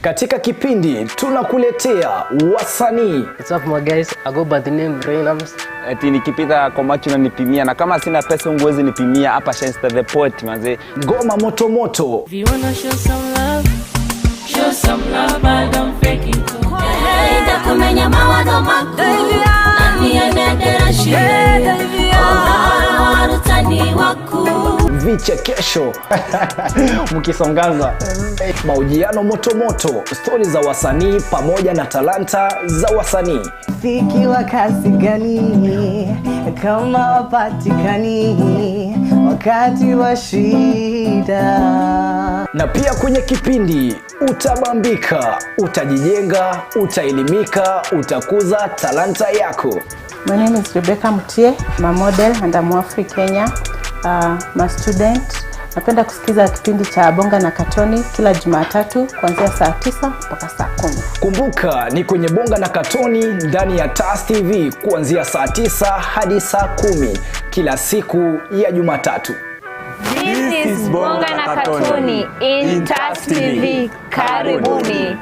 Katika kipindi tunakuletea wasanii. What's up my guys, I go by the name Reynams. Eti nikipita kwa macho na nipimia, na kama sina pesa ungewezi nipimia. Hapa Shensta the Poet manze. Ngoma moto moto. If you wanna show some love, but don't fake it. Enda kumenya mawazo makuu, nani anadera shida, warutani waku. Vichekesho mkisongaza, mahojiano moto moto, stori za wasanii pamoja na talanta za wasanii. Fiki wa kasi gani kama wapatikani wakati wa shida. Na pia kwenye kipindi utabambika, utajijenga, utaelimika, utakuza talanta yako. My name is Rebecca Mutie, I'm a model and I'm Afri Kenya. I'm a student. Napenda kusikiza kipindi cha Bonga na Katoni kila Jumatatu kuanzia saa 9 mpaka saa 10. Kumbuka ni kwenye Bonga na Katoni ndani ya TAS TV kuanzia saa 9 hadi saa 10 kila siku ya Jumatatu. This is Bonga na Katoni in TAS TV. Karibuni.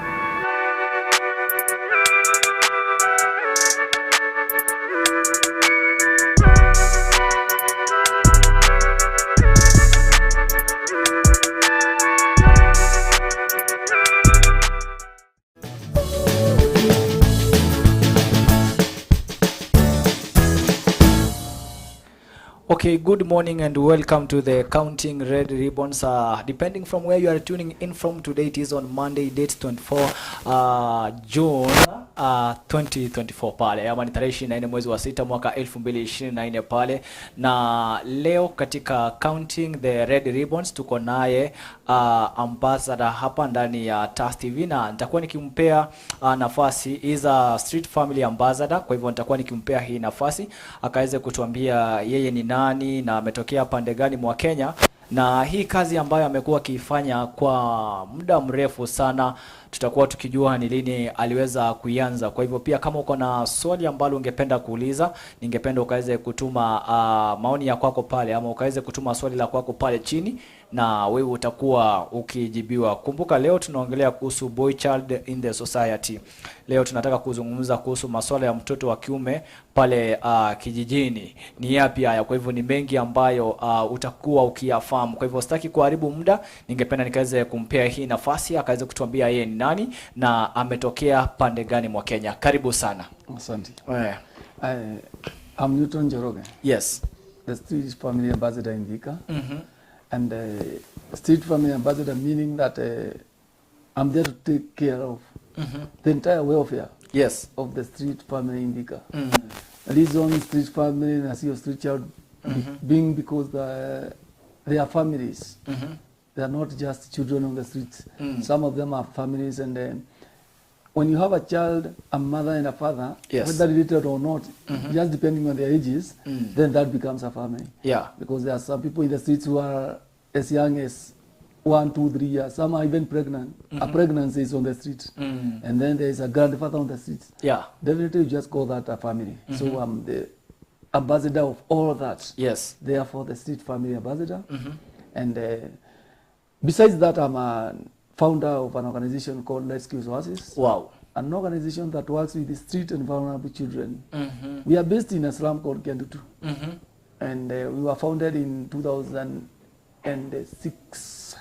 Okay, good morning and welcome to the Counting Red Ribbons. Depending from where you are tuning in from, today it is on Monday, date 24 June 2024 pale. Ama ni tarehe 24 mwezi wa 6 mwaka 2024 pale. Na leo katika Counting the Red Ribbons tuko naye ambassador hapa ndani ya TAS TV, na nitakuwa nikimpea nafasi. Is a street family ambassador, kwa hivyo nitakuwa nikimpea hii nafasi akaweze kutuambia yeye ni nani na ametokea pande gani mwa Kenya, na hii kazi ambayo amekuwa akifanya kwa muda mrefu sana tutakuwa tukijua ni lini aliweza kuianza. Kwa hivyo pia kama uko na swali ambalo ungependa kuuliza, ningependa ukaweze kutuma maoni ya kwako pale, ama ukaweze kutuma swali la kwako pale chini na wewe utakuwa ukijibiwa. Kumbuka leo tunaongelea kuhusu boy child in the society. Leo tunataka kuzungumza kuhusu masuala ya mtoto wa kiume pale kijijini. Ni yapi haya? Kwa hivyo ni mengi ambayo utakuwa ukiyafahamu. Kwa hivyo sitaki kuharibu muda, ningependa nikaweze kumpea hii nafasi akaweze kutuambia yeye ni nani na ametokea pande gani mwa Kenya. Karibu sana. Asante. I'm Njoroge. Yes. The street family ambassador in Vika. And street family ambassador meaning that I'm there to take care of the entire welfare of the street family in Vika. Reason street family as your street child being because they are families. They are not just children on the streets. Some of them are families, and when you have a child, a mother and a father, whether related or not, just depending on their ages, then that becomes a family. Yeah. Because there are some people in the streets who are as young as 1, 2, 3 years. Some are even pregnant. A pregnancy is on the street. And then there is a grandfather on the streets. Yeah. Definitely you just call that a family. So I'm the ambassador of all that. Yes. Therefore the street family ambassador. And besides that, I'm a founder of an organization called LIVECounting Oasis. Wow. An organization that works with the street and vulnerable children. We are based in a slum called Kendutu. And we were founded in 2006.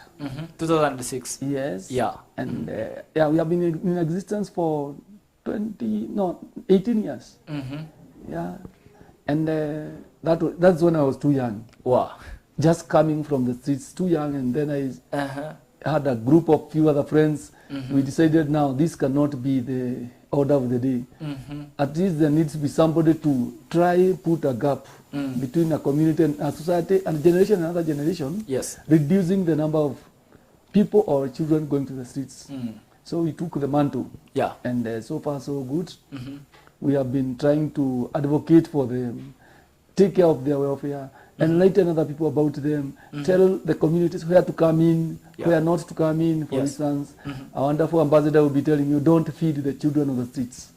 2006. Yes. Yeah. And yeah, we have been in existence for 18 years. Yeah. And that's when I was too young. Wow. Just coming from the streets, too young, and then I had a group of few other friends. We decided now this cannot be the order of the day. At least there needs to be somebody to try put a gap between a community and a society and generation and another generation. Yes. Reducing the number of people or children going to the streets. So we took the mantle. Yeah. And so far so good. We have been trying to advocate for them, take care of their welfare, enlighten other people about them, tell the communities where to come in, where not to come in. For instance, a wonderful ambassador will be telling you, don't feed the children on the streets.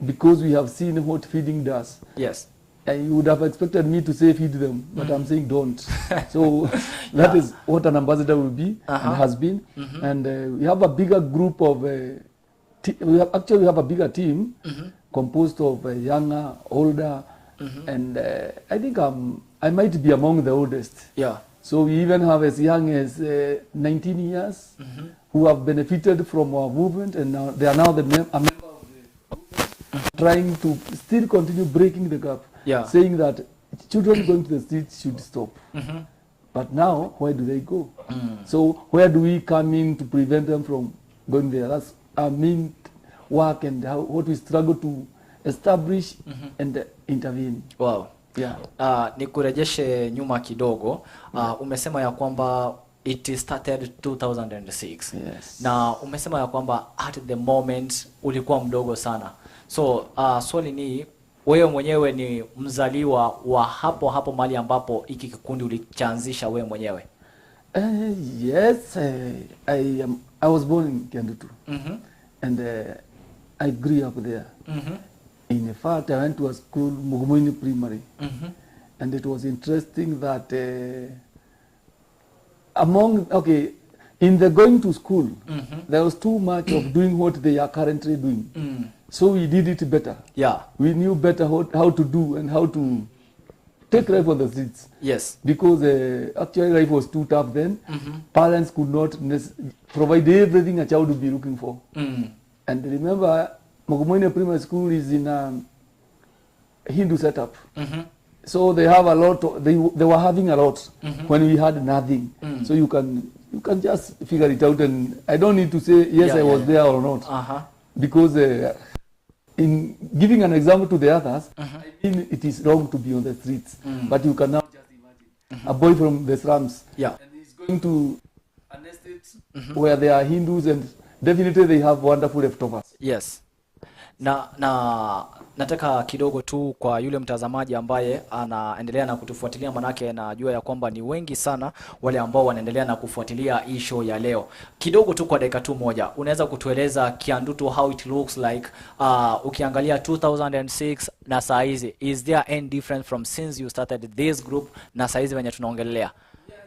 Because we have seen what feeding does. Yes. You would have expected me to say feed them, but I'm saying don't. So that is what an ambassador will be and has been. And we have a bigger group of, we have a bigger team composed of younger, older, and I think I might be among the oldest. Yeah. So we even have as young as 19 years who have benefited from our movement, and now they are now a member of the movement, trying to still continue breaking the gap. Yeah. Saying that children going to the streets should stop. But now, where do they go? So where do we come in to prevent them from going there? That's our main work and what we struggle to establish and intervene. Wow. Yeah. Nikurejeshe nyuma kidogo. Umesema ya kwamba it started 2006. Yes. Na umesema ya kwamba at the moment ulikuwa mdogo sana. So swali ni wewe mwenyewe ni mzaliwa wa hapo mahali ambapo hiki kikundi ulichaanzisha wewe mwenyewe? Yes, I was born in Kiandutu. And I grew up there. In fact, I went to a school, Mugumuini Primary. And it was interesting that in the going to school, there was too much of doing what they are currently doing. So we did it better. Yeah. We knew better how to do and how to take life on the streets. Yes. Because actually life was too tough then. Parents could not provide everything a child would be looking for. And remember, Mogomoine Primary School is in a Hindu setup. So they have a lot. They were having a lot when we had nothing. So you can just figure it out. And I don't need to say yes, I was there or not. Because in giving an example to the others, I mean it is wrong to be on the streets. But you can now just imagine a boy from the slums. Yeah. And he's going to an estate where there are Hindus, and definitely they have wonderful leftovers. Yes. Na nataka kidogo tu kwa yule mtazamaji ambaye anaendelea na kutufuatilia, manake najua ya kwamba ni wengi sana wale ambao wanaendelea na kufuatilia hii show ya leo. Kidogo tu kwa dakika tu moja, unaweza kutueleza Kiandutu how it looks like ukiangalia 2006 na saa hizi? Is there any difference from since you started this group na saa hizi wenye tunaongelea? Yes,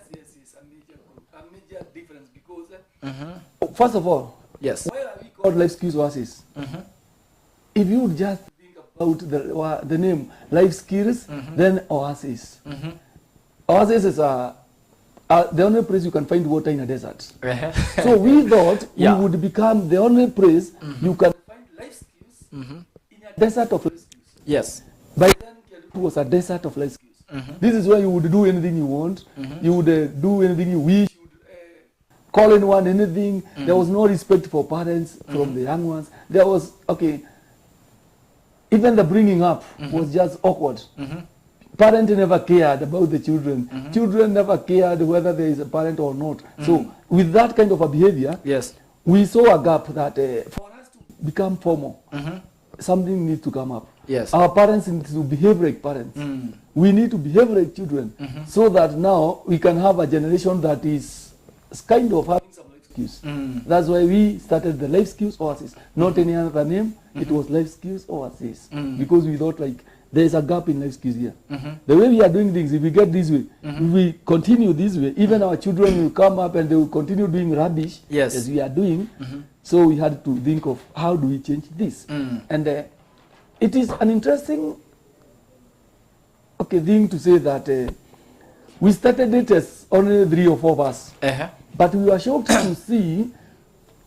a major difference because first of all, yes, why are we called Life Skills Oasis? If you just think about the name Life Skills, then Oasis. Oasis is the only place you can find water in a desert. So we thought we would become the only place you can find life skills in a desert of life skills. Yes. By then, it was a desert of life skills. This is where you would do anything you want. You would do anything you wish. You would call anyone anything. There was no respect for parents from the young ones. There was, even the bringing up was just awkward. Parents never cared about the children. Children never cared whether there is a parent or not. So with that kind of a behavior, yes, we saw a gap that for us to become formal, something needs to come up. Yes. Our parents need to behave like parents. We need to behave like children so that now we can have a generation that is kind of having some life skills. That's why we started the Life Skills Oasis. Not any other name. It was Life Skills Oasis. Because we thought there is a gap in life skills here. The way we are doing things, if we get this way, if we continue this way, even our children will come up and they will continue doing rubbish as we are doing. So we had to think of how do we change this. And it is an interesting thing to say that we started it as only 3 or 4 of us. But we were shocked to see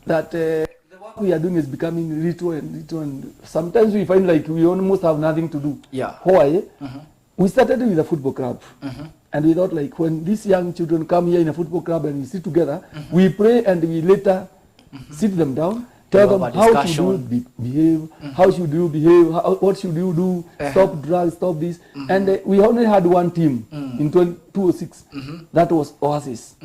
that the work we are doing is becoming little and sometimes we find like we almost have nothing to do. Yeah. Why? We started with a football club. And we thought like when these young children come here in a football club and we sit together, we pray and we later sit them down, tell them how should you behave, how should you behave, what should you do, stop drugs, stop this. And we only had one team in 2006. That was Oasis.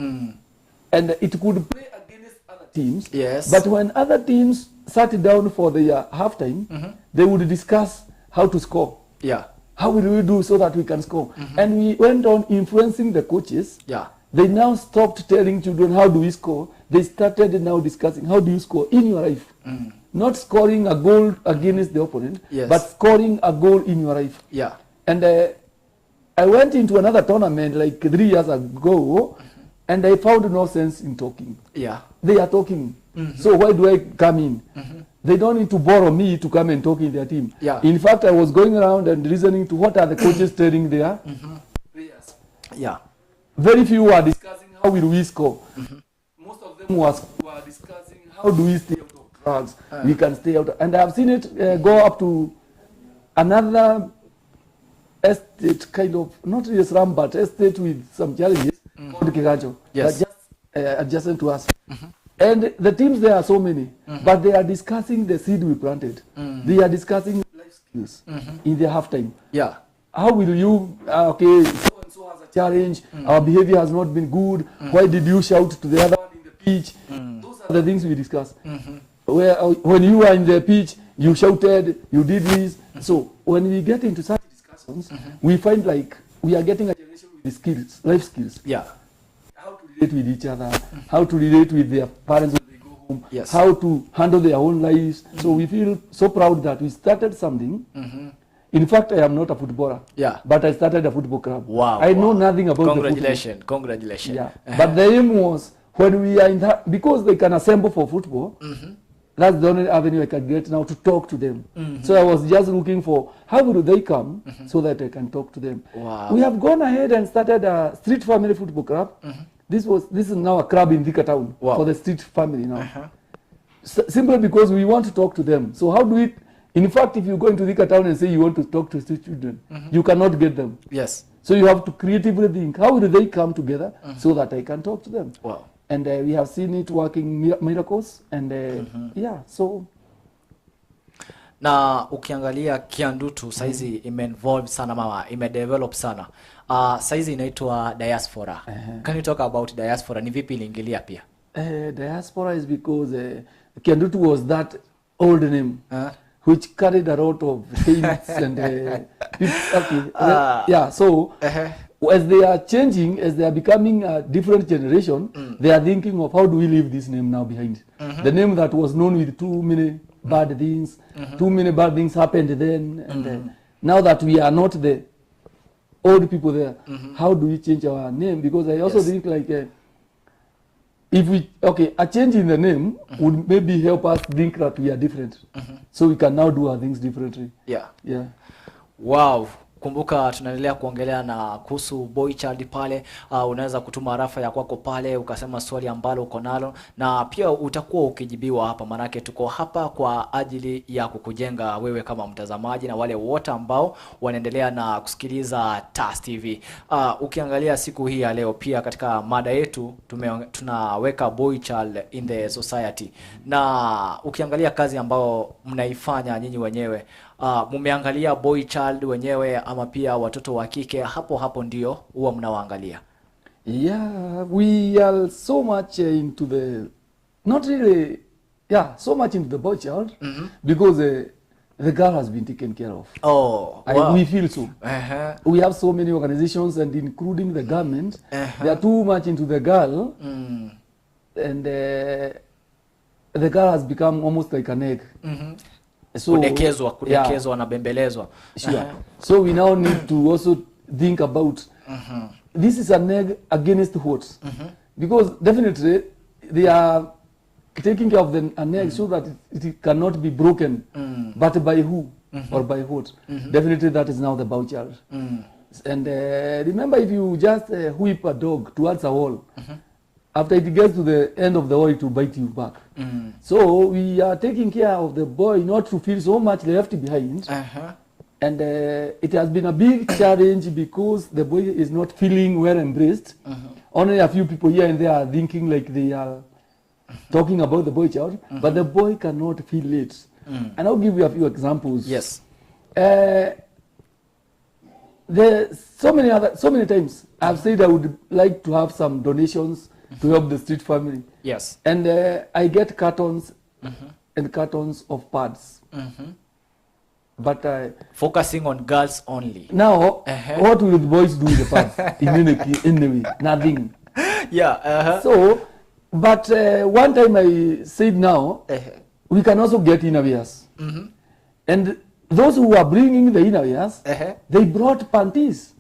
And it could play against other teams. Yes. But when other teams sat down for the halftime, they would discuss how to score. Yeah. How will we do so that we can score? And we went on influencing the coaches. Yeah. They now stopped telling children how do we score. They started now discussing how do you score in your life. Not scoring a goal against the opponent, but scoring a goal in your life. Yeah. And I went into another tournament like 3 years ago, and I found no sense in talking. Yeah. They are talking. So why do I come in? They don't need to borrow me to come and talk in their team. Yeah. In fact, I was going around and listening to what are the coaches telling their players. Yeah. Very few were discussing how will we score. Most of them were discussing how do we stay out of drugs. We can stay out. And I have seen it go up to another estate, kind of, not really slum, but estate with some challenges called Kigajo. Yes. Just adjacent to us. And the teams there are so many, but they are discussing the seed we planted. They are discussing life skills in their halftime. Yeah. How will you, okay, so and so has a challenge, our behavior has not been good, why did you shout to the other one in the pitch? Those are the things we discuss. Where, when you were in the pitch, you shouted, you did this. So when we get into such discussions, we find like we are getting a generation with the skills, life skills. Yeah. How to relate with each other, how to relate with their parents when they go home, Yes. how to handle their own lives. So we feel so proud that we started something. In fact, I am not a footballer. Yeah. But I started a football club. Wow. I know nothing about Congratulations. Congratulations. the football. Yeah. But the aim was when we are in that, because they can assemble for football, that's the only avenue I can get now to talk to them. So I was just looking for how do they come so that I can talk to them. Wow. We have gone ahead and started a street family football club. This is now a club in Thika town for the street family now. Simply because we want to talk to them. So how do we? In fact, if you go into Thika town and say you want to talk to street children, you cannot get them. Yes. So you have to creatively think, how do they come together so that I can talk to them? Wow. And we have seen it working miracles. And yeah, so. Na ukiangalia Kiandutu saizi ime-involve sana mama, ime-develop sana. Saizi inaitwa diaspora. Can you talk about diaspora? Ni vipi iliingilia pia? Diaspora is because Kiandutu was that old name. Which carried a lot of saints and yeah, so as they are changing, as they are becoming a different generation, they are thinking of how do we leave this name now behind. The name that was known with too many bad things, too many bad things happened then, and now that we are not the old people there, how do we change our name? Because I also think like if we, a change in the name would maybe help us think that we are different. So we can now do our things differently. Yeah. Yeah. Wow. Kumbuka tunaendelea kuongelea na kuhusu boy child pale. Unaweza kutuma arafa ya kwako pale ukasema swali ambalo uko nalo na pia utakuwa ukijibiwa hapa, manake tuko hapa kwa ajili ya kukujenga wewe kama mtazamaji na wale wote ambao wanaendelea na kusikiliza TAS TV. Ukiangalia siku hii ya leo pia katika mada yetu tunaweka boy child in the society. Na ukiangalia kazi ambao mnaifanya nyinyi wenyewe, mumeangalia boy child wenyewe ama pia watoto wa kike hapo ndio huwa mnawaangalia? Yeah, we are so much into the, not really, yeah, so much into the boy child because the girl has been taken care of. Oh, wow. We feel so. We have so many organizations and including the government, they are too much into the girl and the girl has become almost like an egg. So, kudekezwa na bembelezwa. Sure. So we now need to also think about this is an egg against what? Because definitely they are taking care of an egg so that it cannot be broken. But by who or by what? Definitely that is now the boy child. And remember, if you just whip a dog towards a wall, after it gets to the end of the wall, it will bite you back. So we are taking care of the boy not to feel so much left behind. And it has been a big challenge because the boy is not feeling well embraced. Only a few people here and there are thinking like they are talking about the boy child, but the boy cannot feel it. And I'll give you a few examples. Yes. So many times I've said I would like to have some donations to help the street family. Yes. And I get cartons and cartons of pads. But focusing on girls only. Now, what will the boys do with the pads? in any way, nothing. Yeah. So, but one time I said now, we can also get innerwears. And those who are bringing the innerwears, they brought panties.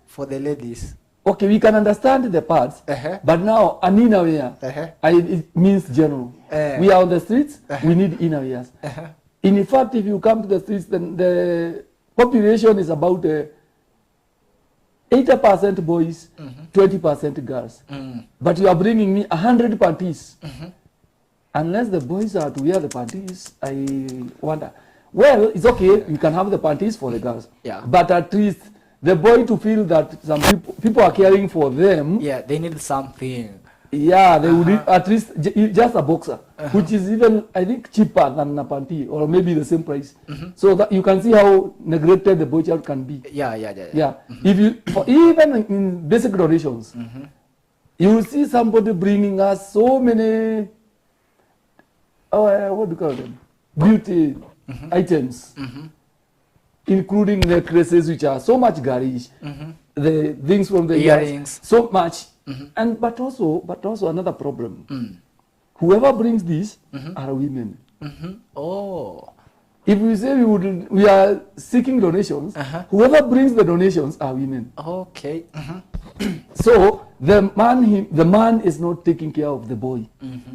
For the ladies. Okay, we can understand the parts, but now an innerwear, it means general. We are on the streets, we need innerwears. In fact, if you come to the streets, then the population is about 80% boys, 20% girls. But you are bringing me 100 panties. Unless the boys are to wear the panties, I wonder. Well, it's okay, you can have the panties for the girls. Yeah. But at least the boy to feel that some people are caring for them. Yeah, they need something. Yeah, they would at least just a boxer, which is even, I think, cheaper than a panty, or maybe the same price. So that you can see how neglected the boy child can be. Yeah. If you, even in basic donations, you will see somebody bringing us so many, what do you call them? Beauty items, including necklaces, which are so much garish, the things from the earrings, so much. And but also another problem. Whoever brings these are women. Oh. If we say we are seeking donations, whoever brings the donations are women. Okay. So the man is not taking care of the boy,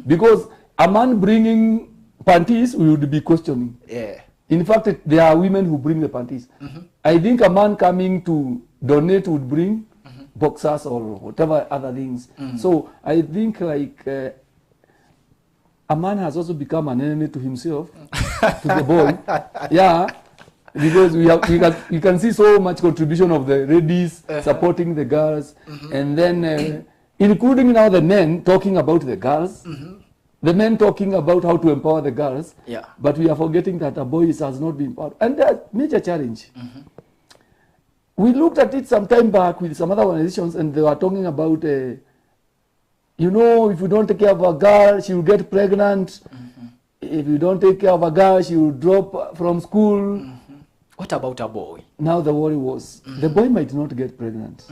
because a man bringing panties, we would be questioning. Yeah. In fact, there are women who bring the panties. I think a man coming to donate would bring boxers or whatever other things. So I think like a man has also become an enemy to himself, to the boy. Yeah, because we can see so much contribution of the ladies supporting the girls, and then including now the men talking about the girls. The men talking about how to empower the girls, but we are forgetting that a boy has not been empowered. And that's a major challenge. We looked at it some time back with some other organizations, and they were talking about, if you don't take care of a girl, she will get pregnant. If you don't take care of a girl, she will drop from school. What about a boy? Now the worry was, the boy might not get pregnant,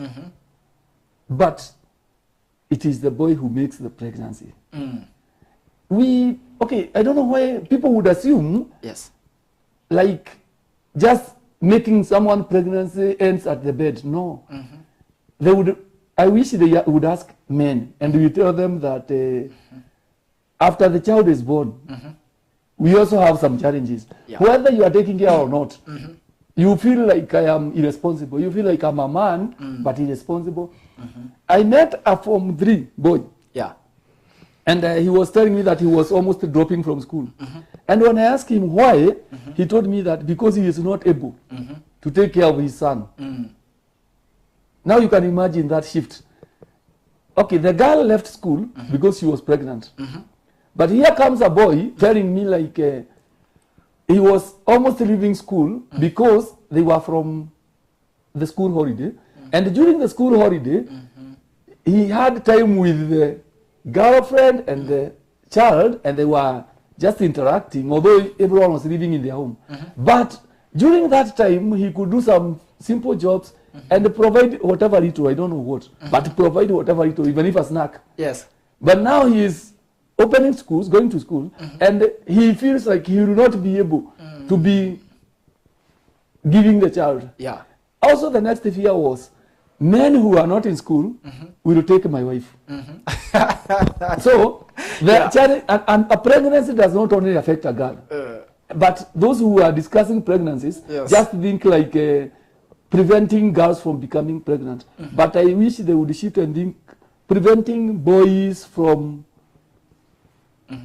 but it is the boy who makes the pregnancy. I don't know why people would assume, like, just making someone pregnancy ends at the bed. No. I wish they would ask men, and we tell them that after the child is born, we also have some challenges. Whether you are taking care or not, you feel like I am irresponsible. You feel like I'm a man, but irresponsible. I met a Form 3 boy. And he was telling me that he was almost dropping from school. And when I asked him why, he told me that because he is not able to take care of his son. Now you can imagine that shift. Okay, the girl left school because she was pregnant. But here comes a boy telling me like he was almost leaving school because they were from the school holiday. And during the school holiday, he had time with the girlfriend and the child, and they were just interacting, although everyone was living in their home. But during that time, he could do some simple jobs and provide whatever little, I don't know what, but provide whatever little, even if a snack. But now he is opening schools, going to school, and he feels like he will not be able to be giving the child. Also, the next fear was, men who are not in school will take my wife. So, challenge, and a pregnancy does not only affect a girl, but those who are discussing pregnancies just think like preventing girls from becoming pregnant. But I wish they would shift and think preventing boys from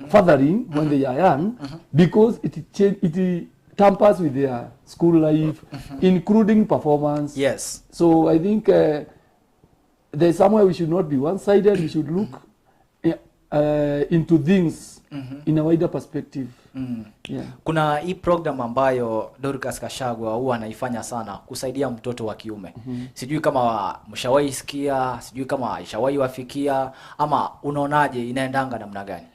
fathering when they are young, because it tampers with their school life, including performance. So I think there's somewhere we should not be one-sided. We should look into things in a wider perspective. Kuna hii program ambayo Dorcas Kashagwa huwa anaifanya sana kusaidia mtoto wa kiume. Sijui kama mshawahi sikia, sijui kama ishawahi wafikia, ama unaonaje inaendanga namna gani?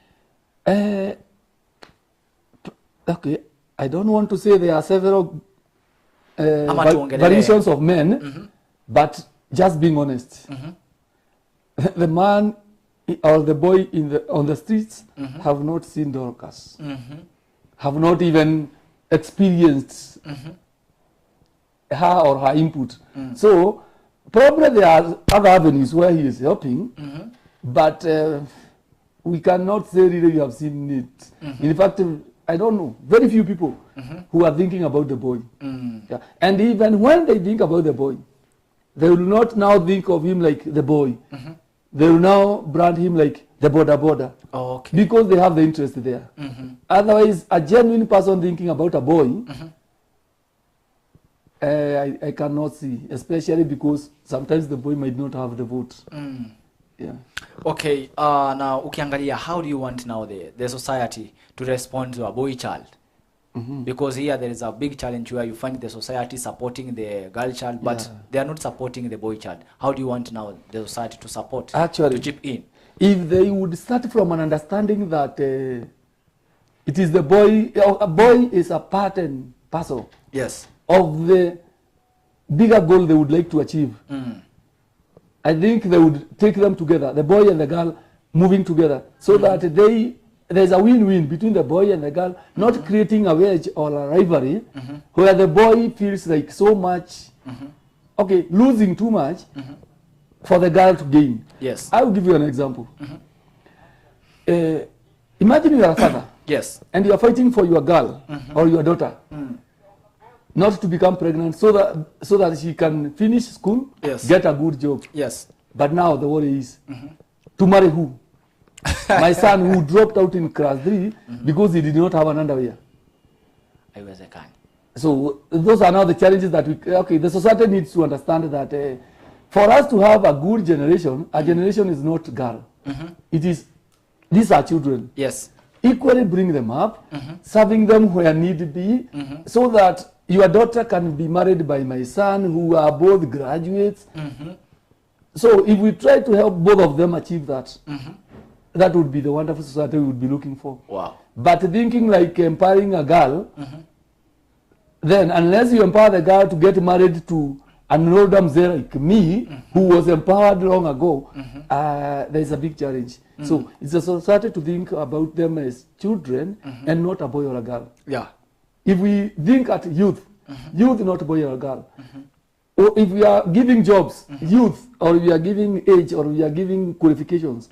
Okay, I don't want to say there are several variations of men, but just being honest, the man or the boy on the streets have not seen Dorcas, have not even experienced her or her input. So probably there are other avenues where he is helping, but we cannot say really we have seen it. In fact, I don't know, very few people who are thinking about the boy. Yeah. And even when they think about the boy, they will not now think of him like the boy. They will now brand him like the border. Oh, okay. Because they have the interest there. Otherwise, a genuine person thinking about a boy, I cannot see, especially because sometimes the boy might not have the vote. Yeah. Okay, now ukiangalia, how do you want now the society to respond to a boy child? Because here there is a big challenge where you find the society supporting the girl child, but they are not supporting the boy child. How do you want now the society to support, actually, to chip in? If they would start from an understanding that it is the boy, a boy is a part and parcel of the bigger goal they would like to achieve. I think they would take them together, the boy and the girl moving together, so that there's a win-win between the boy and the girl, not creating a wedge or a rivalry where the boy feels like so much, losing too much for the girl to gain. Yes. I will give you an example. Imagine you are a father. And you are fighting for your girl or your daughter not to become pregnant so that she can finish school, get a good job. But now the worry is to marry who? My son who dropped out in class 3 because he did not have an underwear. So those are now the challenges that the society needs to understand that for us to have a good generation, a generation is not girl. It is, these are children. Equally bring them up, serving them where need be, so that your daughter can be married by my son who are both graduates. So if we try to help both of them achieve that, that would be the wonderful society we would be looking for. But thinking like empowering a girl, then unless you empower the girl to get married to an older mzee like me, who was empowered long ago, there's a big challenge. So it's a society to think about them as children and not a boy or a girl. If we think at youth, not a boy or a girl, or if we are giving jobs, youth, or we are giving age, or we are giving qualifications,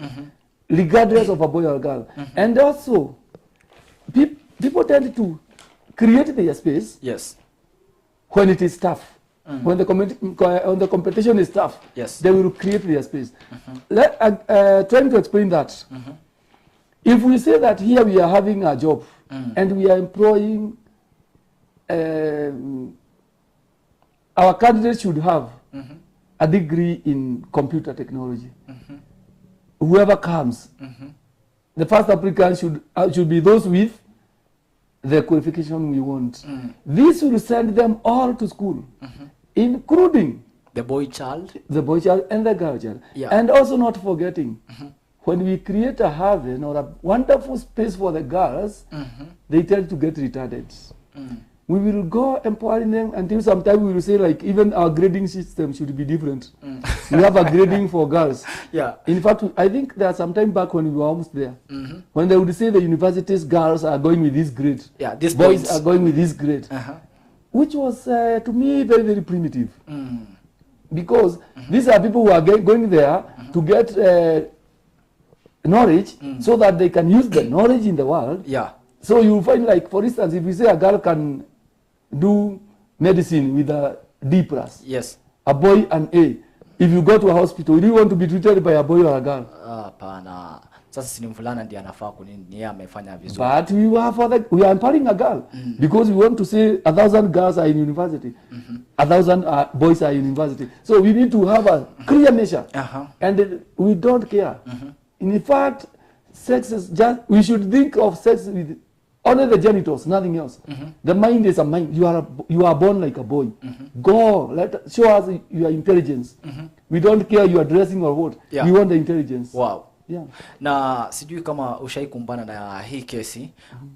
regardless of a boy or a girl. And also, people tend to create their space when it is tough. When the competition is tough, they will create their space. Trying to explain that. If we say that here we are having a job and we are employing, our candidates should have a degree in computer technology. Whoever comes, the first applicant should be those with the qualification we want. This will send them all to school, including the boy child and the girl child. And also not forgetting, when we create a haven or a wonderful space for the girls, they tend to get retarded. We will go empowering them until sometimes we will say like even our grading system should be different. We have a grading for girls. In fact, I think there are some time back when we were almost there, when they would say the universities girls are going with this grade, boys are going with this grade, which was to me very, very primitive. Because these are people who are going there to get knowledge so that they can use the knowledge in the world. So you find like, for instance, if you say a girl can do medicine with a D+, a boy an A, if you go to a hospital, do you want to be treated by a boy or a girl? But we are empowering a girl because we want to say 1,000 girls are in university, 1,000 boys are in university. So we need to have a clear measure, and we don't care. In fact, sex is just, we should think of sex with only the genitals, nothing else. The mind is a mind. You are born like a boy. Go, show us your intelligence. We don't care you are dressing or what. We want the intelligence. Na sijui kama ushaikumbana na hii kesi,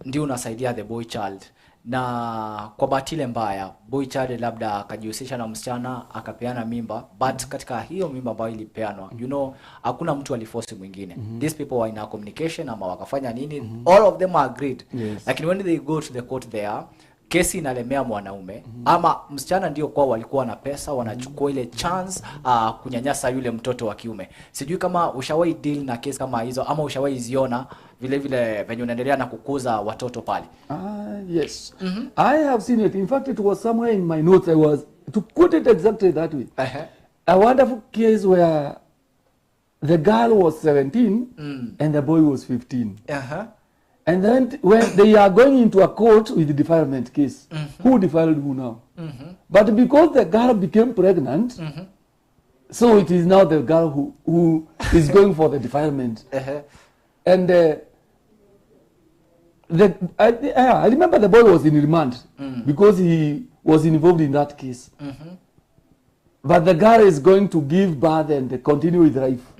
ndio unasaidia the boy child. Na kwa batile mbaya, boy child labda akajihusisha na msichana, akapeana mimba, but katika hiyo mimba ambayo ilipeanwa, you know, hakuna mtu aliforce mwingine. These people were in a communication ama wakafanya nini, all of them are agreed. Lakini when they go to the court there, kesi inalemea mwanaume ama msichana ndio kwa walikuwa na pesa wanachukua ile chance kunyanyasa yule mtoto wa kiume. Sijui kama ushawahi deal na kesi kama hizo ama ushawahi ziona vile vile venye unaendelea na kukuza watoto pale. Yes. I have seen it. In fact, it was somewhere in my notes. I was to put it exactly that way. A wonderful case where the girl was 17 and the boy was 15. And then when they are going into a court with the defilement case, who defiled who now? But because the girl became pregnant, so it is now the girl who is going for the defilement. And I remember the boy was in remand because he was involved in that case. But the girl is going to give birth and continue with life.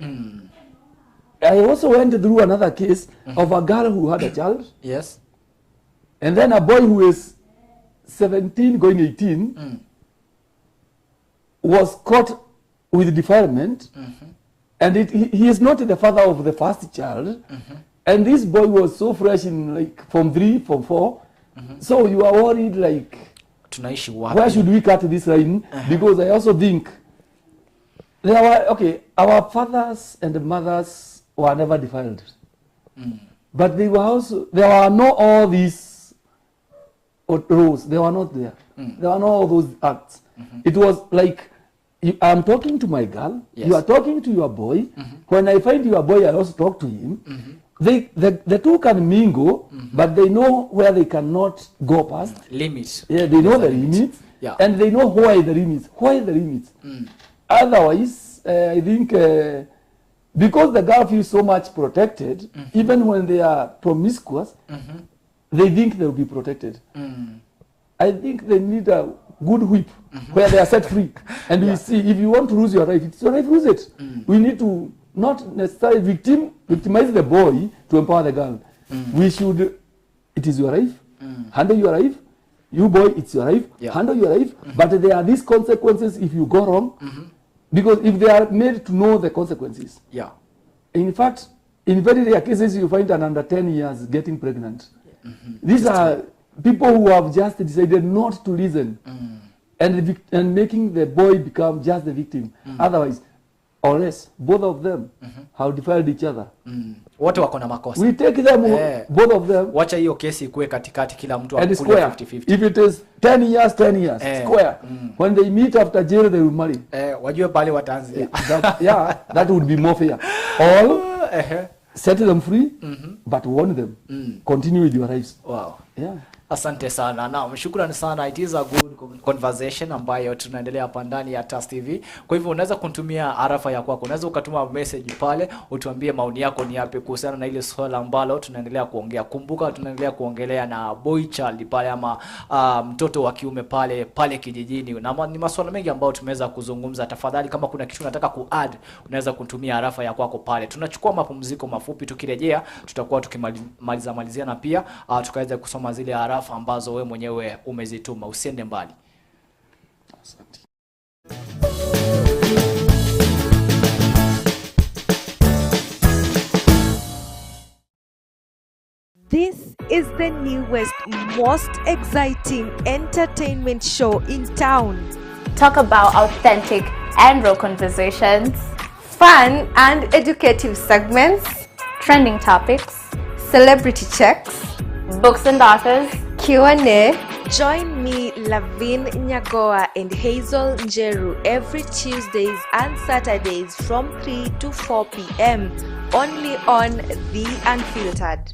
I also went through another case of a girl who had a child. Yes. And then a boy who is 17 going 18 was caught with defilement. And he is not the father of the first child. And this boy was so fresh in like Form 3, Form 4. So you are worried like, where should we cut this line? Because I also think there were, okay, our fathers and mothers were never defiled. But they were also, there were not all these roles. They were not there. There were not all those acts. It was like, I'm talking to my girl, you are talking to your boy. When I find your boy, I also talk to him. The two can mingle, but they know where they cannot go past. Limits. Yeah, they know the limits. Yeah. And they know why the limits. Why the limits? Otherwise, I think because the girl feels so much protected, even when they are promiscuous, they think they'll be protected. I think they need a good whip where they are set free. And we see, if you want to lose your life, it's your life, lose it. We need to not necessarily victimize the boy to empower the girl. We should, it is your life, handle your life. You boy, it's your life, handle your life. But there are these consequences if you go wrong. Because if they are made to know the consequences. In fact, in very rare cases, you find an under 10 years getting pregnant. These are people who have just decided not to listen and making the boy become just the victim. Otherwise, or less, both of them have defiled each other. Wote wako na makosa. We take them, both of them. Wacha hiyo kesi ikuwe katikati, kila mtu akule akule 50-50. If it is 10 years, 10 years, square. When they meet after jail, they will marry. Wajue pale wataanzia. That would be more fair. All set them free, but warn them. Continue with your lives. Wow. Yeah. Asante sana. Naam, shukrani sana. It is a good conversation ambayo tunaendelea hapa ndani ya TAS TV. Kwa hivyo unaweza kutumia arafa ya kwako. Unaweza ukatuma message pale, utuambie maoni yako ni yapi kuhusiana na ile swala ambalo tunaendelea kuongea. Kumbuka tunaendelea kuongelea na boy child pale ama mtoto wa kiume pale kijijini. Na ni masuala mengi ambayo tumeweza kuzungumza. Tafadhali kama kuna kitu unataka kuadd, unaweza kutumia arafa ya kwako pale. Tunachukua mapumziko mafupi, tukirejea tutakuwa tukimalizia na pia tukaweza kusoma zile arafa ambazo wewe mwenyewe umezituma. Usiende mbali. Asante. This is the newest, most exciting entertainment show in town. Talk about authentic and raw conversations, Fun and educative segments, trending topics, celebrity checks, books and authors, Q&A. Join me, Lavin Nyagoa and Hazel Njeru every Tuesdays and Saturdays from 3 to 4 p.m. only on The Unfiltered.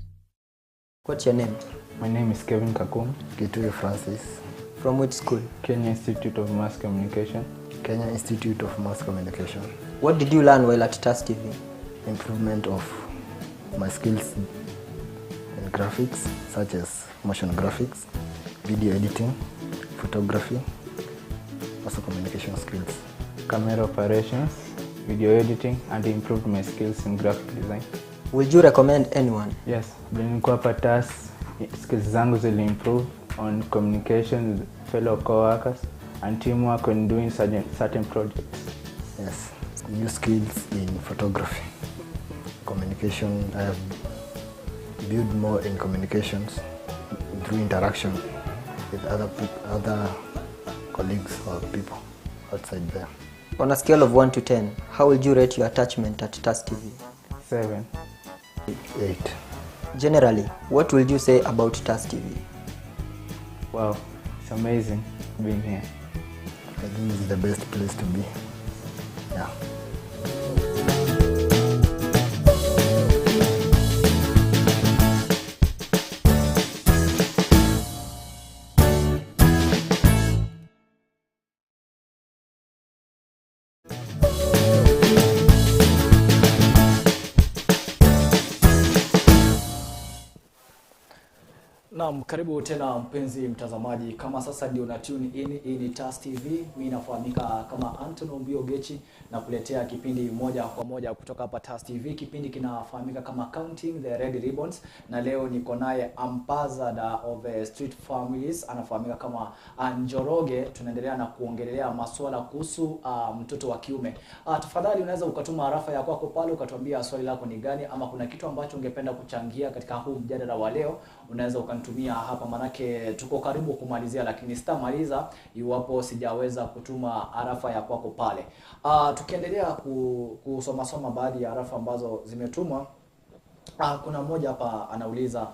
What's your name? My name is Kevin Kakum. Kituri Francis. From which school? Kenya Institute of Mass Communication. Kenya Institute of Mass Communication. What did you learn while at TAS TV? Improvement of my skills in graphics, such as motion graphics, video editing, photography, also communication skills. Camera operations, video editing, and improved my skills in graphic design. Would you recommend anyone? Yes, nilikuwa hapa TAS, skills zangu zili improve on communication with fellow co-workers and teamwork when doing certain projects. Yes, new skills in photography. Communication, I have built more in communications through interaction with other colleagues or people outside there. On a scale of 1 to 10, how would you rate your attachment at TAS TV? 7. 8. Generally, what would you say about TAS TV? Wow, it's amazing being here. I think it's the best place to be. Yeah. Naam, karibu tena mpenzi mtazamaji. Kama sasa ndio na tune in, hii ni TAS TV. Mimi nafahamika kama Anton Ombiogechi na kuletea kipindi moja kwa moja kutoka hapa TAS TV. Kipindi kinafahamika kama Counting the Red Ribbons, na leo niko naye ambassador of street families, anafahamika kama Njoroge. Tunaendelea na kuongelea masuala kuhusu mtoto wa kiume. Tafadhali unaweza ukatuma arafa ya kwako pale ukatuambia swali lako ni gani, ama kuna kitu ambacho ungependa kuchangia katika huu mjadala wa leo, unaweza ukanitumia hapa, manake tuko karibu kumalizia, lakini sitamaliza iwapo sijaweza kutuma arafa ya kwako pale. Tukiendelea kusoma baadhi ya arafa ambazo zimetumwa, kuna mmoja hapa anauliza,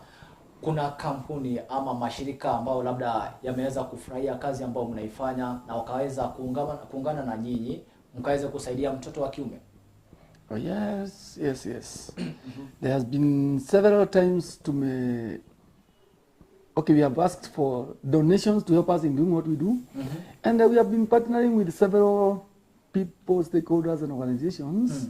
kuna kampuni ama mashirika ambao labda yameweza kufurahia kazi ambayo mnaifanya na wakaweza kuungana na nyinyi mkaweza kusaidia mtoto wa kiume? Oh, yes. There has been several times we have asked for donations to help us in doing what we do. And we have been partnering with several people, stakeholders and organizations,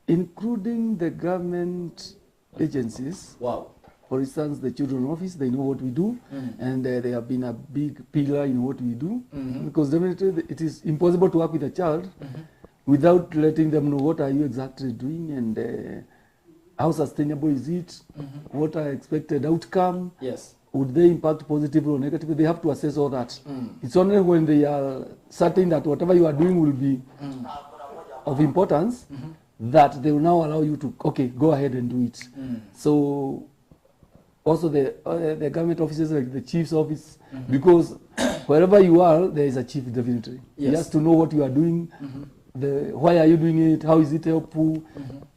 including the government agencies. Wow. For instance, the Children's Office, they know what we do, and they have been a big pillar in what we do, because definitely it is impossible to work with a child without letting them know what are you exactly doing, and how sustainable is it, what are expected outcome, yes, would they impact positively or negatively. They have to assess all that. It's only when they are certain that whatever you are doing will be of importance that they will now allow you to, okay, go ahead and do it. So also the government offices, like the chief's office, because wherever you are, there is a chief definitely. Yes. He has to know what you are doing, why are you doing it, how is it helpful,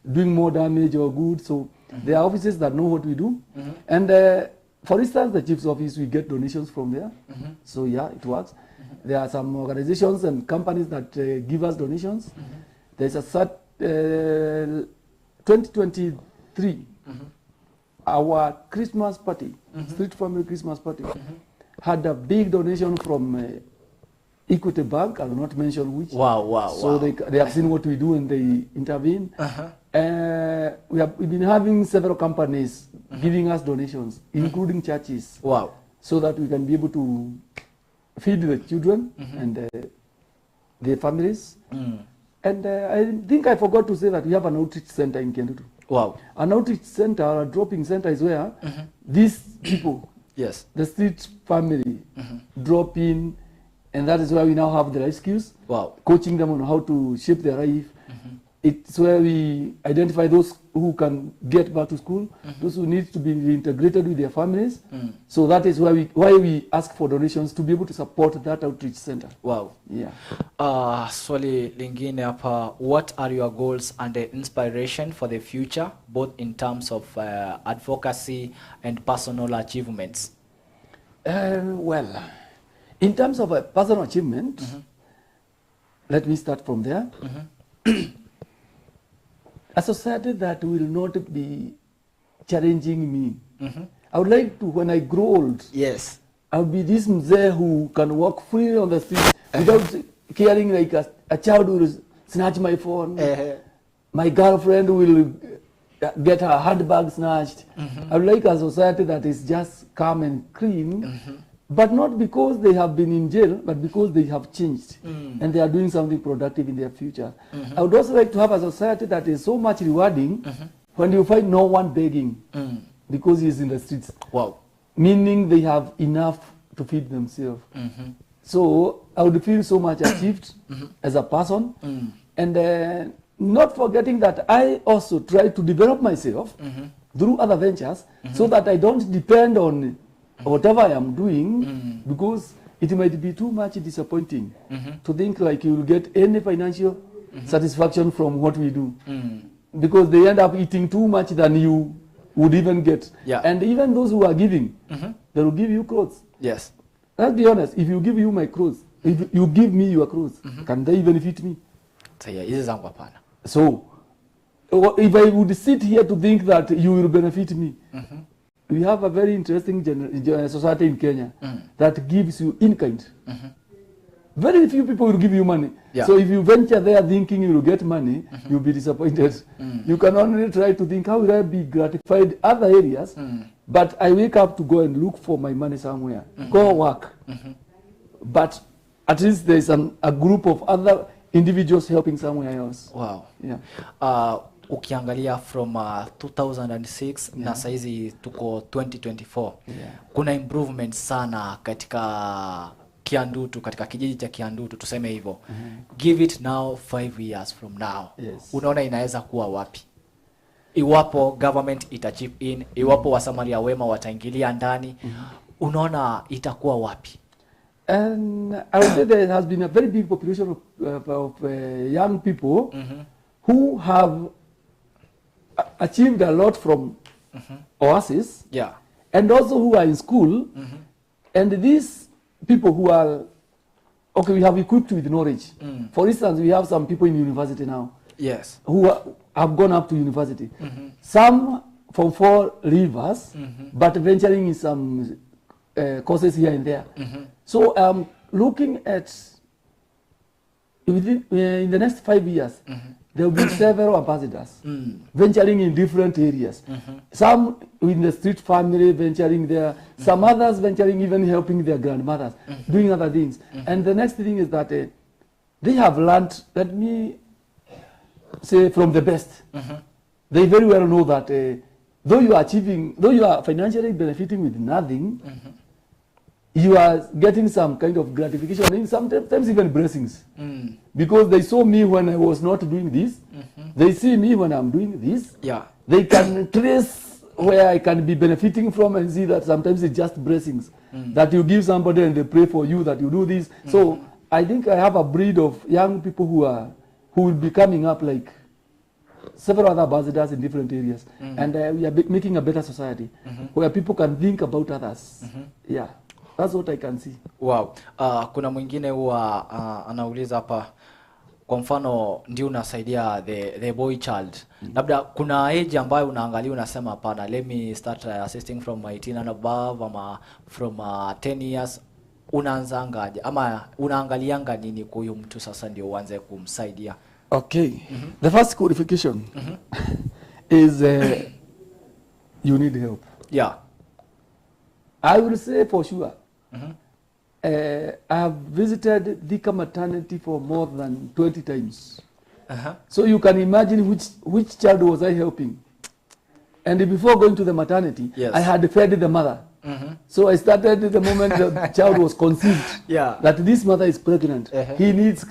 doing more damage or good. So there are offices that know what we do. And for instance, the chief's office, we get donations from there. So yeah, it works. There are some organizations and companies that give us donations. There's a 2023, our Christmas party, Street Family Christmas party, had a big donation from Equity Bank. I will not mention which. Wow. So they have seen what we do and they intervene. We've been having several companies giving us donations, including churches. Wow. So that we can be able to feed the children and their families. And I think I forgot to say that we have an outreach center in Kendutu. Wow. An outreach center, a drop-in center is where these people, yes, the street family, drop in, and that is where we now have the rescues. Wow. Coaching them on how to shape their life. It's where we identify those who can get back to school, those who need to be integrated with their families. So that is why we ask for donations to be able to support that outreach center. Wow. Yeah. Swali lingine hapa, what are your goals and the inspiration for the future, both in terms of advocacy and personal achievements? Well, in terms of personal achievement, let me start from there. A society that will not be challenging me. I would like to, when I grow old, yes, I'll be this mzee who can walk freely on the street without caring, like a child will snatch my phone, my girlfriend will get her handbag snatched. I would like a society that is just calm and clean, but not because they have been in jail, but because they have changed and they are doing something productive in their future. I would also like to have a society that is so much rewarding when you find no one begging because he is in the streets. Wow. Meaning they have enough to feed themselves. So I would feel so much achieved as a person. And not forgetting that I also try to develop myself through other ventures so that I don't depend on whatever I am doing, because it might be too much disappointing to think like you will get any financial satisfaction from what we do. Because they end up eating too much than you would even get. Yeah. And even those who are giving, they will give you clothes. Yes. Let's be honest, if you give you my clothes, if you give me your clothes, can they even fit me? So, if I would sit here to think that you will benefit me, we have a very interesting society in Kenya that gives you in kind. Very few people will give you money. Yeah. So if you venture there thinking you will get money, you'll be disappointed. You can only try to think, how will I be gratified other areas? But I wake up to go and look for my money somewhere. Go work. But at least there's a group of other individuals helping somewhere else. Wow. Yeah. Ukiangalia from 2006 na saizi tuko 2024. Kuna improvement sana katika Kiandutu, katika kijiji cha Kiandutu tuseme hivyo. Give it now 5 years from now. Yes. Unaona inaweza kuwa wapi? Iwapo government ita chip in, iwapo wasamaria wema wataingilia ndani, unaona itakuwa wapi? And I would say there has been a very big population of young people who have achieved a lot from Oasis, and also who are in school, and these people who are, okay, we have equipped with knowledge. For instance, we have some people in university now, yes, who have gone up to university. Some from 4 leave us, but venturing in some courses here and there. So looking at, in the next 5 years, there will be several ambassadors venturing in different areas. Some in the street family venturing there, some others venturing even helping their grandmothers, doing other things. And the next thing is that they have learned, let me say, from the best. They very well know that though you are financially benefiting with nothing, you are getting some kind of gratification and sometimes even blessings. Because they saw me when I was not doing this. They see me when I'm doing this. They can trace where I can be benefiting from and see that sometimes it's just blessings. That you give somebody and they pray for you that you do this. So I think I have a breed of young people who will be coming up like several other ambassadors in different areas. And we are making a better society where people can think about others. Yeah. That's what I can see. Wow. Kuna mwingine huwa anauliza hapa, kwa mfano ndio unasaidia the boy child. Labda kuna age ambayo unaangalia unasema hapana, let me start assisting from 18 and above ama from 10 years. Unaanzangaje ama unaangalianga nini kwa huyo mtu sasa ndio uanze kumsaidia? Okay. The first qualification is you need help. Yeah. I will say for sure. I have visited Thika maternity for more than 20 times. So you can imagine which child was I helping. And before going to the maternity, I had fed the mother. So I started the moment the child was conceived, that this mother is pregnant. He needs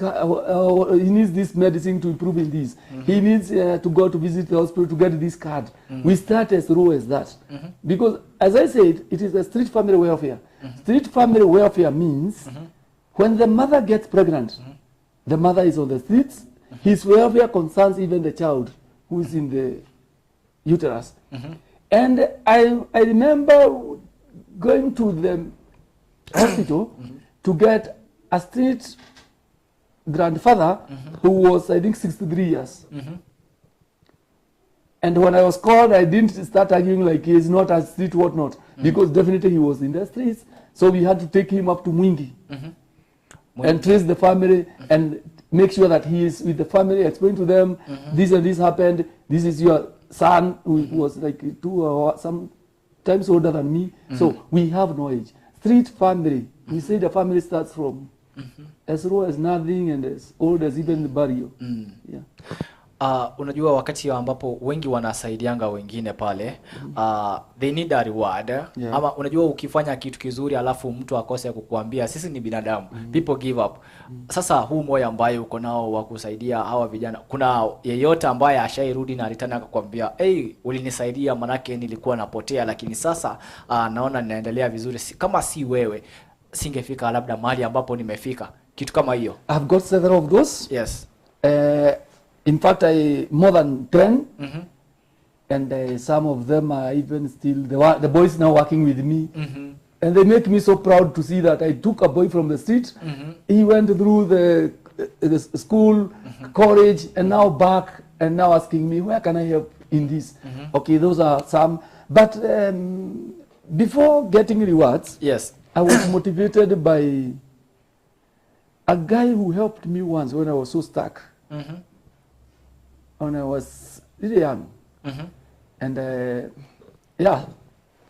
this medicine to improve in this. He needs to go to visit the hospital to get this card. We start as low as that. Because as I said, it is a street family welfare. Street family welfare means when the mother gets pregnant, the mother is on the streets. His welfare concerns even the child who is in the uterus. And I remember going to the hospital to get a street grandfather who was, I think, 63 years. And when I was called, I didn't start arguing like he is not a street whatnot, because definitely he was in the streets. So we had to take him up to Mwingi and trace the family and make sure that he is with the family, explain to them, this and this happened, this is your son who was like 2 or some times older than me. So we have knowledge. Street family, we say the family starts from as low as nothing and as old as even the burial. Unajua wakati ambapo wengi wanasaidianga wengine pale, they need a reward. Yeah. Ama unajua ukifanya kitu kizuri alafu mtu akose kukuambia sisi ni binadamu, people give up. Sasa huu moyo ambaye uko nao wa kusaidia hawa vijana, kuna yeyote ambaye ashairudi na alitana akakwambia hey, ulinisaidia manake nilikuwa napotea, lakini sasa naona ninaendelea vizuri, kama si wewe singefika labda mahali ambapo nimefika, kitu kama hiyo? I've got several of those. Yes. In fact, more than 10, and some of them are even still the boys now working with me, and they make me so proud to see that I took a boy from the street. He went through the school, college, and now back, and now asking me where can I help in this. Okay, those are some. But before getting rewards, yes, I was motivated by a guy who helped me once when I was so stuck. When I was really young. And yeah,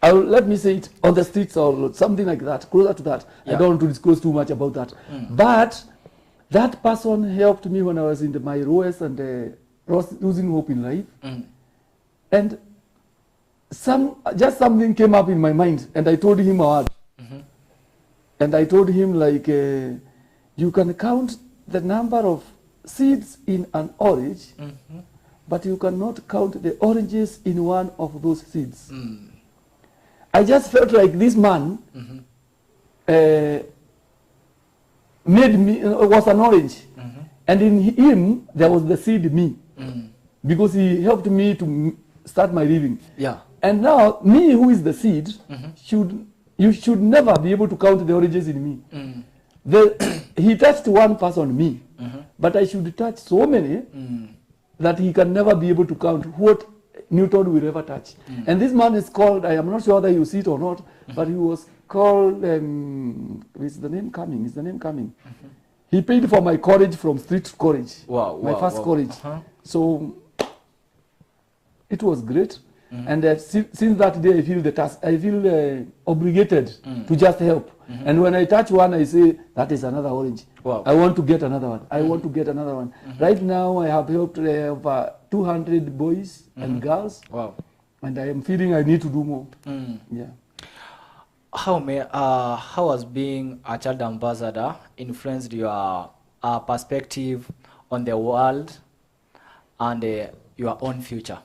let me say it, on the streets or something like that, closer to that. Yeah. I don't want to disclose too much about that. But that person helped me when I was in my lowest and losing hope in life. And just something came up in my mind, and I told him a word. And I told him, like, you can count the number of seeds in an orange, but you cannot count the oranges in one of those seeds. I just felt like this man made me, was an orange, and in him there was the seed me, because he helped me to start my living. Yeah. And now me, who is the seed, you should never be able to count the oranges in me. He touched one person, me, but I should touch so many that he can never be able to count what Newton will ever touch. And this man is called, I am not sure whether you see it or not, but he was called, is the name coming? Is the name coming? He paid for my college from street college. Wow, my first college. So it was great. And since that day, I feel the task. I feel obligated to just help. And when I touch one, I say, that is another orange. Wow. I want to get another one. I want to get another one. Right now, I have helped over 200 boys and girls. Wow. And I am feeling I need to do more. Yeah. How has being a child ambassador influenced your perspective on the world and your own future?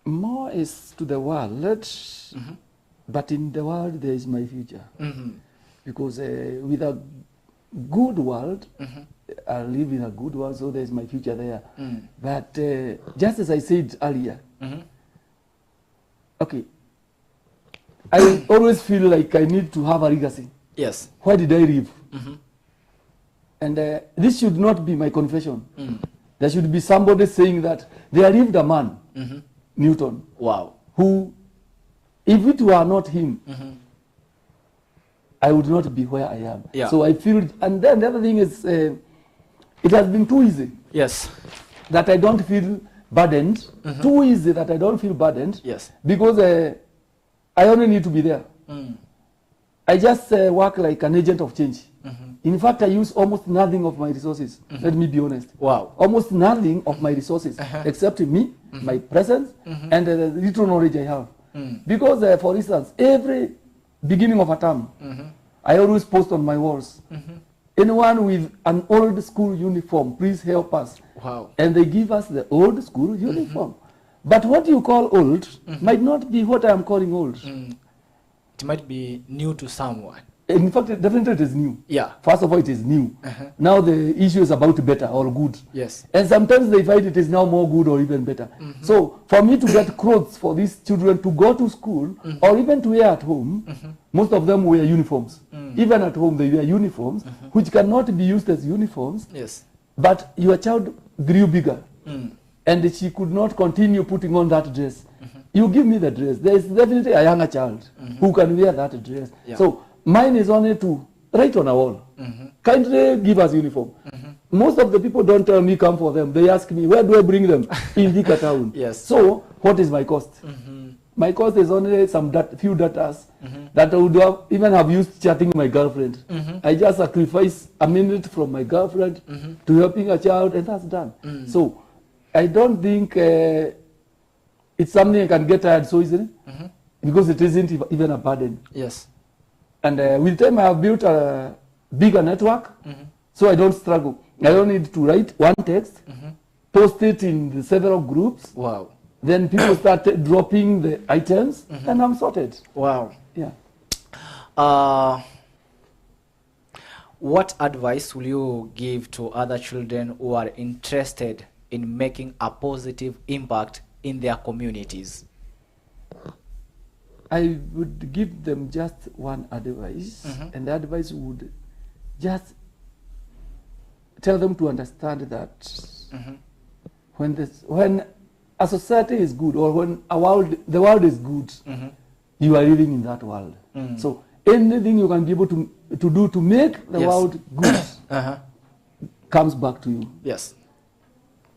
More is to the world, but in the world there is my future. Because with a good world, I live in a good world, so there is my future there. But just as I said earlier, okay, I always feel like I need to have a legacy. Yes. Where did I live? And this should not be my confession. There should be somebody saying that there lived a man, Newton. Wow. Who, if it were not him, I would not be where I am. Yeah. So I feel, and then the other thing is, it has been too easy. Yes. That I don't feel burdened. Too easy that I don't feel burdened. Yes. Because I only need to be there. I just work like an agent of change. In fact, I use almost nothing of my resources. Let me be honest. Wow. Almost nothing of my resources, except me, my presence, and the little knowledge I have. Because, for instance, every beginning of a term, I always post on my walls, anyone with an old school uniform, please help us. Wow. And they give us the old school uniform. But what you call old might not be what I am calling old. It might be new to someone. In fact, definitely it is new. Yeah. First of all, it is new. Now the issue is about better or good. Yes. And sometimes they find it is now more good or even better. So for me to get clothes for these children to go to school or even to wear at home, most of them wear uniforms. Even at home they wear uniforms, which cannot be used as uniforms. Yes. But your child grew bigger. And she could not continue putting on that dress. You give me the dress. There is definitely a younger child who can wear that dress. Yeah. So mine is only to write on a wall. Kindly give us uniform. Most of the people don't tell me come for them. They ask me, where do I bring them? In Thika town. Yes. So what is my cost? my course is only some few datas that I would even have used chatting with my girlfriend. I just sacrifice a minute from my girlfriend to helping a child, and that's done. So I don't think it's something I can get tired so easily, because it isn't even a burden. Yes. And with time I have built a bigger network, so I don't struggle. I don't need to write one text, post it in the several groups. Wow. Then people start dropping the items, and I'm sorted. Wow. Yeah. What advice will you give to other children who are interested in making a positive impact in their communities? I would give them just one advice, and the advice would just tell them to understand that when a society is good, or when the world is good, you are living in that world. So anything you can be able to do to make the world good comes back to you. Yes.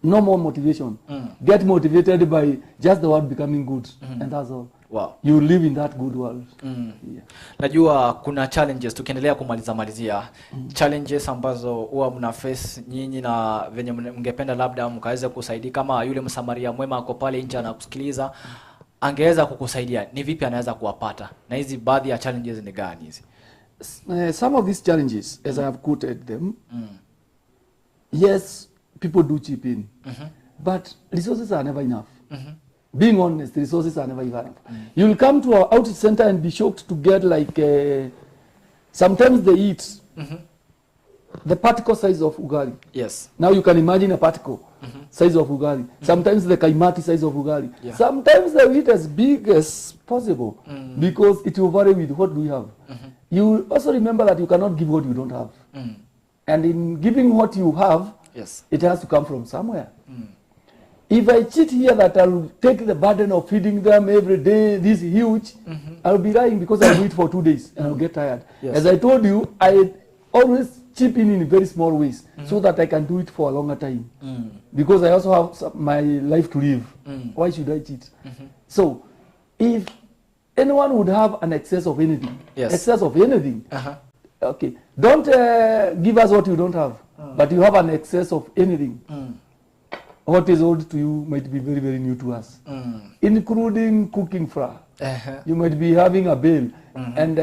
No more motivation. Get motivated by just the world becoming good, and that's all. Wow. You live in that good world. Yeah. Najua kuna challenges tukiendelea kumalizia challenges ambazo huwa mna face nyinyi na venye mngependa labda mkaweze kusaidia, kama yule msamaria mwema ako pale nje anakusikiliza, angeweza kukusaidia, ni vipi anaweza kuwapata, na hizi baadhi ya challenges ni gani hizi? Some of these challenges, as I have quoted them, yes, people do chip in, but resources are never enough. Being honest, resources are never enough. You'll come to our outreach center and be shocked to get like, sometimes they eat the particle size of ugali. Yes. Now you can imagine a particle size of ugali. Sometimes the kaimati size of ugali. Yeah. Sometimes they eat as big as possible, because it will vary with what we have. You also remember that you cannot give what you don't have. And in giving what you have, yes, it has to come from somewhere. If I cheat here that I'll take the burden of feeding them every day, this huge, I'll be lying, because I'll do it for 2 days and I'll get tired. Yes. As I told you, I always chip in very small ways, so that I can do it for a longer time. Because I also have my life to live. Why should I cheat? So, if anyone would have an excess of anything, okay, don't give us what you don't have, but you have an excess of anything. What is old to you might be very, very new to us, including cooking flour. You might be having a bill, and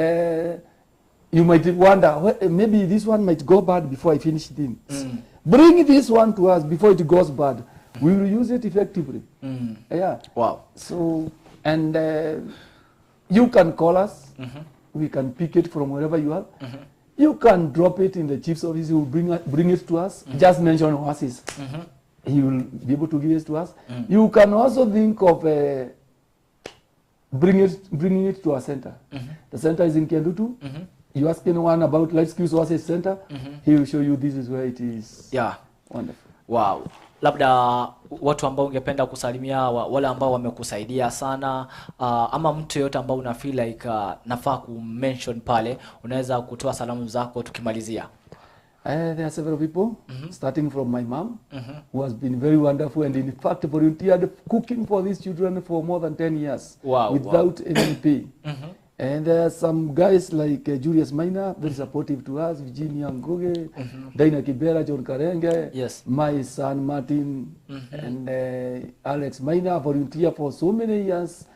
you might wonder, well, maybe this one might go bad before I finish it. Bring this one to us before it goes bad. We will use it effectively. Yeah. Wow. So, and you can call us. We can pick it from wherever you are. You can drop it in the chief's office. He will bring it to us. Just mention Oasis. He will be able to give it to us. You can also think of bringing it to our center. The center is in Kendutu. You ask anyone about Life Skills Oasis Center, he will show you this is where it is. Yeah. Wonderful. Wow. Labda watu ambao ungependa kusalimia, wale ambao wamekusaidia sana, ama mtu yote ambao una feel like nafaa ku-mention pale, unaweza kutoa salamu zako tukimalizia. There are several people, starting from my mom, who has been very wonderful, and in fact volunteered cooking for these children for more than 10 years, without any pay. And there are some guys like Julius Maina, very supportive to us, Virginia Njoroge, Daina Kibera, John Karenge, yes, my son Martin, and Alex Maina, volunteer for so many years.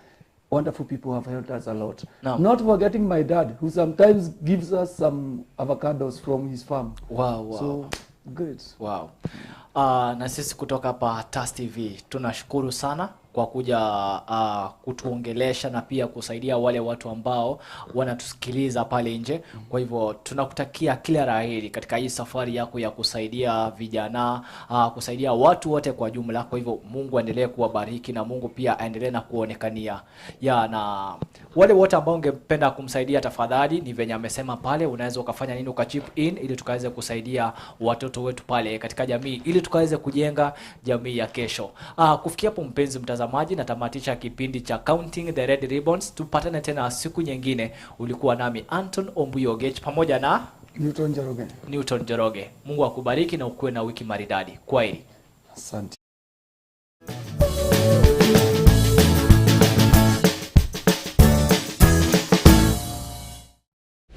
Wonderful people have helped us a lot. No. Not forgetting my dad, who sometimes gives us some avocados from his farm. Wow. So, good. Wow. Na sisi kutoka hapa TAS TV tunashukuru sana kwa kuja kutuongelesha na pia kusaidia wale watu ambao wanatusikiliza pale nje. Kwa hivyo tunakutakia kila laheri katika hii safari yako ya kusaidia vijana, kusaidia watu wote kwa jumla. Kwa hivyo Mungu aendelee kuwabariki, na Mungu pia aendelee na kuonekania. Na wale wote ambao ungependa kumsaidia, tafadhali ni venye amesema pale, unaweza ukafanya nini, ukachip in ili tukaweze kusaidia watoto wetu pale katika jamii, ili tukaweze kujenga jamii ya kesho. Kufikia hapo mpenzi mtazamaji, natamatisha kipindi cha Counting the Red Ribbons. Tupatane tena siku nyingine. Ulikuwa nami Anton Ombuyoge pamoja na Newton Njoroge. Mungu akubariki na ukuwe na wiki maridadi. Kwaheri. Asante.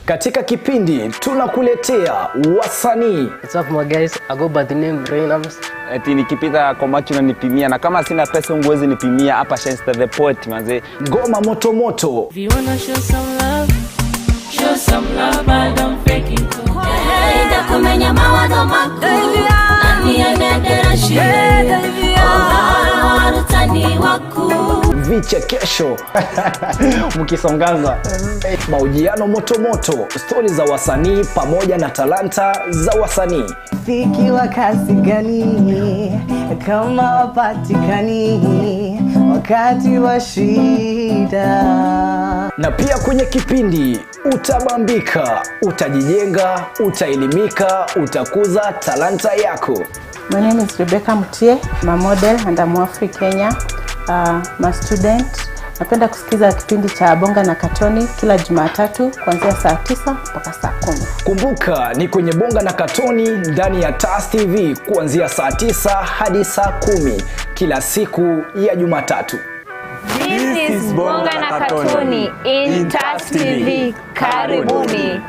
Katika kipindi tunakuletea wasanii. What's up my guys? I go by the name Rainams. Eti nikipita kwa macho unanipimia na kama sina pesa unguwezi nipimia hapa Shenster the Poet manze. Ngoma moto moto. If you wanna show some love, show some love, but don't fake it. Enda kumenya mawazo makuu, nani anadera shida, warutani waku. Vichekesho mkisongaza, mahojiano moto moto, stori za wasanii pamoja na talanta za wasanii. Fiki wa kasi gani kama wapatikani wakati wa shida. Na pia kwenye kipindi utabambika, utajijenga, utaelimika, utakuza talanta yako. My name is Rebecca Mutie, I'm a model and I'm African Kenya. I'm a student. Napenda kusikiza kipindi cha Bonga na Katoni kila Jumatatu kuanzia saa 9 mpaka saa 10. Kumbuka ni kwenye Bonga na Katoni ndani ya TAS TV kuanzia saa 9 hadi saa 10 kila siku ya Jumatatu. This is Bonga na Katoni in TAS TV. Karibuni.